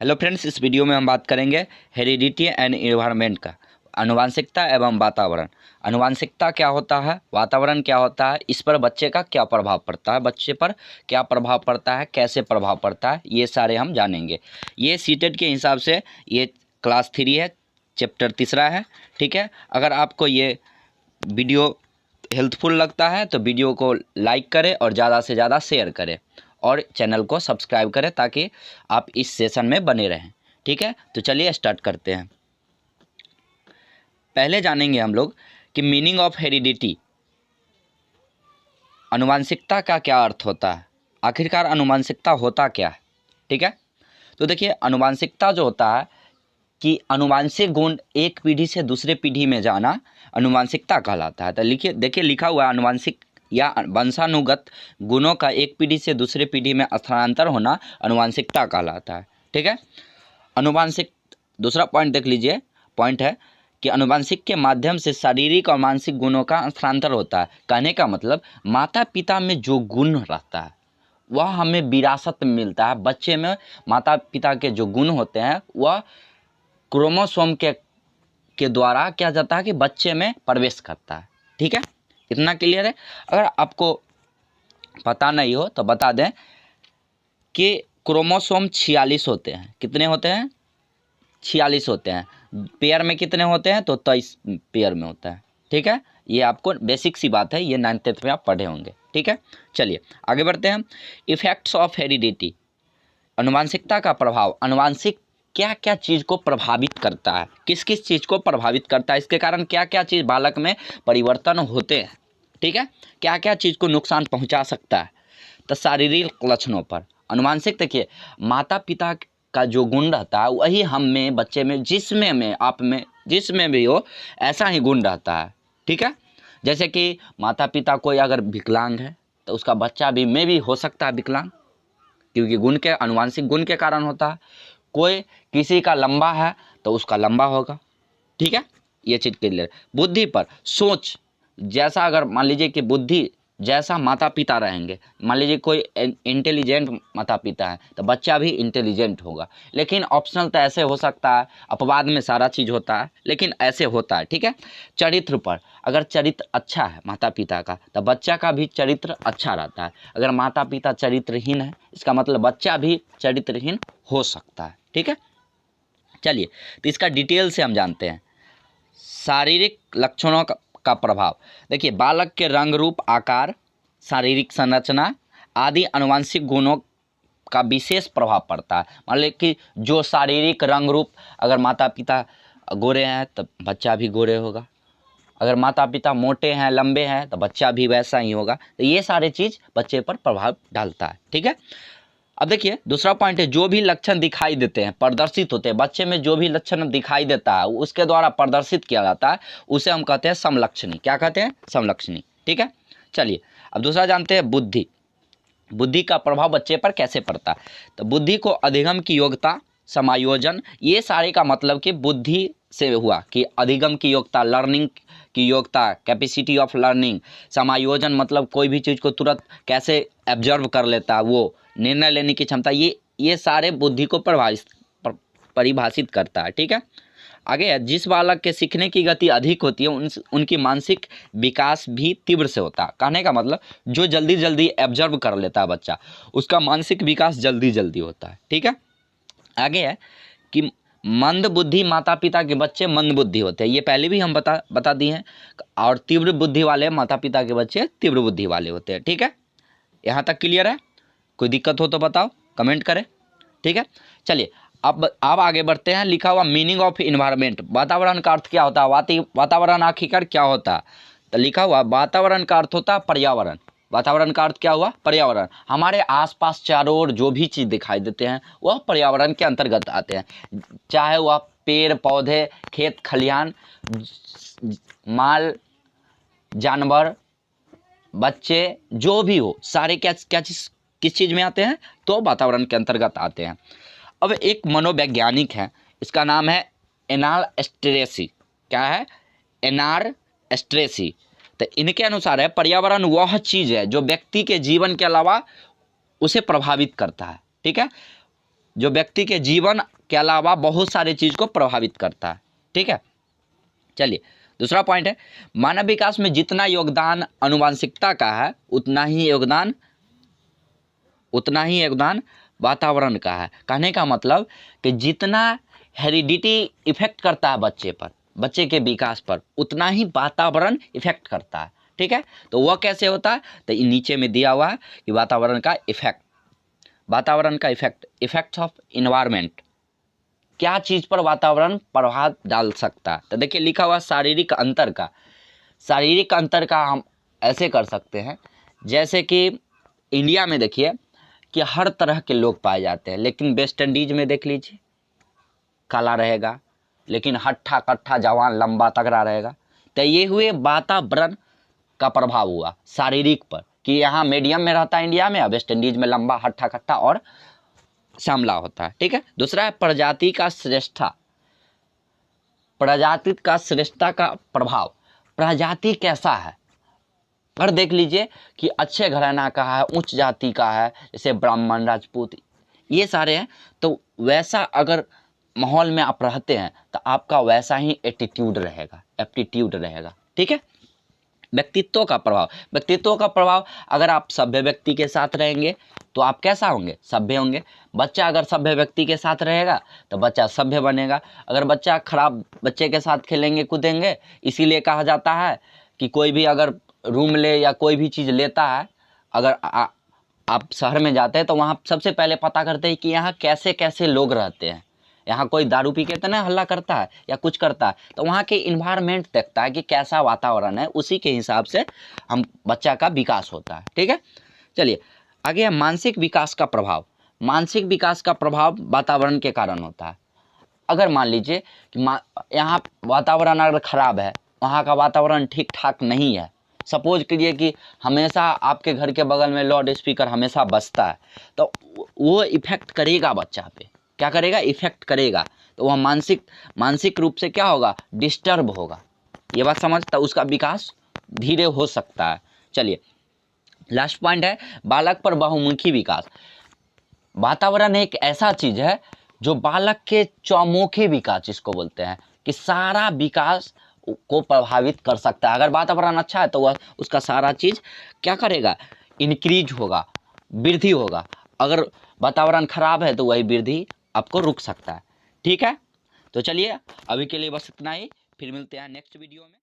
Hello friends, इस video में हम बात करेंगे हेरिडिटी एंड एनवायरनमेंट का। आनुवांशिकता एवं वातावरण। आनुवांशिकता क्या होता है, वातावरण क्या होता है, इस पर बच्चे का क्या प्रभाव पड़ता है, बच्चे पर क्या प्रभाव पड़ता है, कैसे प्रभाव पड़ता है, ये सारे हम जानेंगे। ये सीटेट के हिसाब से ये क्लास 3 है, चैप्टर 3 है। ठीक है, अगर आपको ये वीडियो हेल्पफुल लगता है तो वीडियो को लाइक करें और ज़्यादा से ज़्यादा शेयर करें और चैनल को सब्सक्राइब करें ताकि आप इस सेशन में बने रहें। ठीक है, तो चलिए स्टार्ट करते हैं। पहले जानेंगे हम लोग कि मीनिंग ऑफ हेरिडिटी, आनुवांशिकता का क्या अर्थ होता है, आखिरकार आनुवांशिकता होता क्या है। ठीक है, तो देखिए आनुवांशिकता जो होता है कि अनुवांशिक गुण एक पीढ़ी से दूसरे पीढ़ी में जाना अनुवांशिकता कहलाता है। तो लिखिए, देखिए लिखा हुआ है अनुवांशिक या वंशानुगत गुणों का एक पीढ़ी से दूसरे पीढ़ी में स्थानांतर होना अनुवांशिकता कहलाता है। ठीक है, अनुवांशिक दूसरा पॉइंट देख लीजिए, पॉइंट है कि अनुवांशिक के माध्यम से शारीरिक और मानसिक गुणों का स्थानांतर होता है। कहने का मतलब माता पिता में जो गुण रहता है वह हमें विरासत में मिलता है। बच्चे में माता पिता के जो गुण होते हैं वह क्रोमोसोम के द्वारा क्या जाता है कि बच्चे में प्रवेश करता है। ठीक है, इतना क्लियर है। अगर आपको पता नहीं हो तो बता दें कि क्रोमोसोम 46 होते हैं। कितने होते हैं? 46 होते हैं। पेयर में कितने होते हैं? तो 23 पेयर में होता है। ठीक है, ये आपको बेसिक सी बात है, ये 9th में आप पढ़े होंगे। ठीक है, चलिए आगे बढ़ते हैं। इफेक्ट्स ऑफ हेरिडिटी, अनुवांशिकता का प्रभाव। अनुवांशिक क्या क्या चीज़ को प्रभावित करता है, किस किस चीज़ को प्रभावित करता है, इसके कारण क्या क्या चीज़ बालक में परिवर्तन होते हैं। ठीक है, क्या क्या चीज़ को नुकसान पहुंचा सकता है। तो शारीरिक लक्षणों पर अनुवांशिक, देखिए माता पिता का जो गुण रहता है वही हम में, बच्चे में, जिसमें में, आप में, जिसमें भी हो ऐसा ही गुण रहता है। ठीक है, जैसे कि माता पिता कोई अगर विकलांग है तो उसका बच्चा भी में भी हो सकता है विकलांग, क्योंकि गुण के, अनुवांशिक गुण के कारण होता है। कोई किसी का लंबा है तो उसका लंबा होगा। ठीक है, ये चीज़ क्लियर। बुद्धि पर, सोच जैसा, अगर मान लीजिए कि बुद्धि जैसा माता पिता रहेंगे, मान लीजिए कोई इंटेलिजेंट माता पिता है तो बच्चा भी इंटेलिजेंट होगा। लेकिन ऑप्शनल तो ऐसे हो सकता है, अपवाद में सारा चीज़ होता है, लेकिन ऐसे होता है। ठीक है, चरित्र पर, अगर चरित्र अच्छा है माता पिता का तो बच्चा का भी चरित्र अच्छा रहता है। अगर माता पिता चरित्रहीन है इसका मतलब बच्चा भी चरित्रहीन हो सकता है। ठीक है, चलिए तो इसका डिटेल से हम जानते हैं। शारीरिक लक्षणों का प्रभाव, देखिए बालक के रंग, रूप, आकार, शारीरिक संरचना आदि अनुवांशिक गुणों का विशेष प्रभाव पड़ता है। मान लीजिए कि जो शारीरिक रंग रूप, अगर माता पिता गोरे हैं तो बच्चा भी गोरे होगा, अगर माता पिता मोटे हैं, लंबे हैं तो बच्चा भी वैसा ही होगा। तो ये सारे चीज़ बच्चे पर प्रभाव डालता है। ठीक है, अब देखिए दूसरा पॉइंट है, जो भी लक्षण दिखाई देते हैं, प्रदर्शित होते हैं, बच्चे में जो भी लक्षण दिखाई देता है उसके द्वारा प्रदर्शित किया जाता है, उसे हम कहते हैं समलक्षणी। क्या कहते हैं? समलक्षणी। ठीक है, चलिए अब दूसरा जानते हैं बुद्धि। बुद्धि का प्रभाव बच्चे पर कैसे पड़ता है। तो बुद्धि को अधिगम की योग्यता, समायोजन, ये सारे का मतलब कि बुद्धि से हुआ कि अधिगम की योग्यता, लर्निंग की योग्यता, कैपेसिटी ऑफ लर्निंग। समायोजन मतलब कोई भी चीज़ को तुरंत कैसे एब्जर्व कर लेता है, वो निर्णय लेने की क्षमता, ये सारे बुद्धि को परिभाषित करता है। ठीक है, आगे है, जिस बालक के सीखने की गति अधिक होती है उनकी मानसिक विकास भी तीव्र से होता है। कहने का मतलब जो जल्दी जल्दी एब्जर्व कर लेता है बच्चा, उसका मानसिक विकास जल्दी जल्दी होता है। ठीक है, आगे है कि मंद बुद्धि माता पिता के बच्चे मंद बुद्धि होते हैं, ये पहले भी हम बता दिए हैं। और तीव्र बुद्धि वाले माता पिता के बच्चे तीव्र बुद्धि वाले होते हैं। ठीक है, यहाँ तक क्लियर है? कोई दिक्कत हो तो बताओ, कमेंट करें। ठीक है, चलिए अब आगे बढ़ते हैं। लिखा हुआ मीनिंग ऑफ इन्वायरमेंट, वातावरण का अर्थ क्या होता है, वातावरण आखिरकार क्या होता है। तो लिखा हुआ वातावरण का अर्थ होता है पर्यावरण। वातावरण का अर्थ क्या हुआ? पर्यावरण। हमारे आसपास चारों ओर जो भी चीज़ दिखाई देते हैं वह पर्यावरण के अंतर्गत आते हैं, चाहे वह पेड़ पौधे, खेत खलिहान, माल जानवर, बच्चे, जो भी हो, सारे क्या क्या चीज़ किस चीज़ में आते हैं? तो वातावरण के अंतर्गत आते हैं। अब एक मनोवैज्ञानिक है, इसका नाम है एनाल स्ट्रेसी। क्या है? एनार स्ट्रेसी। तो इनके अनुसार है पर्यावरण वह चीज़ है जो व्यक्ति के जीवन के अलावा उसे प्रभावित करता है। ठीक है, जो व्यक्ति के जीवन के अलावा बहुत सारी चीज़ को प्रभावित करता है। ठीक है, चलिए दूसरा पॉइंट है, मानव विकास में जितना योगदान आनुवंशिकता का है उतना ही योगदान वातावरण का है। कहने का मतलब कि जितना हेरिडिटी इफेक्ट करता है बच्चे पर, बच्चे के विकास पर, उतना ही वातावरण इफेक्ट करता है। ठीक है, तो वह कैसे होता है, तो नीचे में दिया हुआ है कि वातावरण का इफेक्ट ऑफ इन्वायरमेंट, क्या चीज़ पर वातावरण प्रभाव डाल सकता है। तो देखिए लिखा हुआ शारीरिक अंतर का हम ऐसे कर सकते हैं, जैसे कि इंडिया में देखिए कि हर तरह के लोग पाए जाते हैं, लेकिन वेस्ट इंडीज में देख लीजिए काला रहेगा लेकिन हट्ठा कट्ठा जवान लंबा तगड़ा रहेगा। तो ये हुए वातावरण का प्रभाव हुआ शारीरिक पर, कि यहाँ मीडियम में रहता है इंडिया में, वेस्ट इंडीज में लंबा हट्ठा कट्ठा और श्यामला होता है। ठीक है, दूसरा है प्रजाति का श्रेष्ठता का प्रभाव। प्रजाति कैसा है, अगर देख लीजिए कि अच्छे घराना का है, उच्च जाति का है, जैसे ब्राह्मण, राजपूत, ये सारे हैं, तो वैसा अगर माहौल में आप रहते हैं तो आपका वैसा ही एप्टीट्यूड रहेगा। ठीक है, व्यक्तित्व का प्रभाव, अगर आप सभ्य व्यक्ति के साथ रहेंगे तो आप कैसा होंगे, सभ्य होंगे। बच्चा अगर सभ्य व्यक्ति के साथ रहेगा तो बच्चा सभ्य बनेगा। अगर बच्चा खराब बच्चे के साथ खेलेंगे कूदेंगे, इसीलिए कहा जाता है कि कोई भी अगर रूम ले या कोई भी चीज़ लेता है, अगर आप शहर में जाते हैं तो वहाँ सबसे पहले पता करते हैं कि यहाँ कैसे कैसे लोग रहते हैं। यहाँ कोई दारू पी के तो नहीं हल्ला करता है या कुछ करता है, तो वहाँ के इन्वायरमेंट देखता है कि कैसा वातावरण है, उसी के हिसाब से हम बच्चा का विकास होता है। ठीक है, चलिए आगे है मानसिक विकास का प्रभाव। मानसिक विकास का प्रभाव वातावरण के कारण होता है। अगर मान लीजिए कि यहाँ वातावरण अगर खराब है, वहाँ का वातावरण ठीक ठाक नहीं है, सपोज कीजिए कि हमेशा आपके घर के बगल में लाउड स्पीकर हमेशा बजता है, तो वो इफेक्ट करेगा बच्चा पे, क्या करेगा, इफेक्ट करेगा। तो वह मानसिक रूप से क्या होगा, डिस्टर्ब होगा। ये बात समझ, तो उसका विकास धीरे हो सकता है। चलिए लास्ट पॉइंट है बालक पर बहुमुखी विकास। वातावरण एक ऐसा चीज है जो बालक के चौमुखी विकास जिसको बोलते हैं, कि सारा विकास को प्रभावित कर सकता है। अगर वातावरण अच्छा है तो वह उसका सारा चीज क्या करेगा, इंक्रीज होगा, वृद्धि होगा। अगर वातावरण खराब है तो वही वृद्धि आपको रुक सकता है। ठीक है, तो चलिए अभी के लिए बस इतना ही, फिर मिलते हैं नेक्स्ट वीडियो में।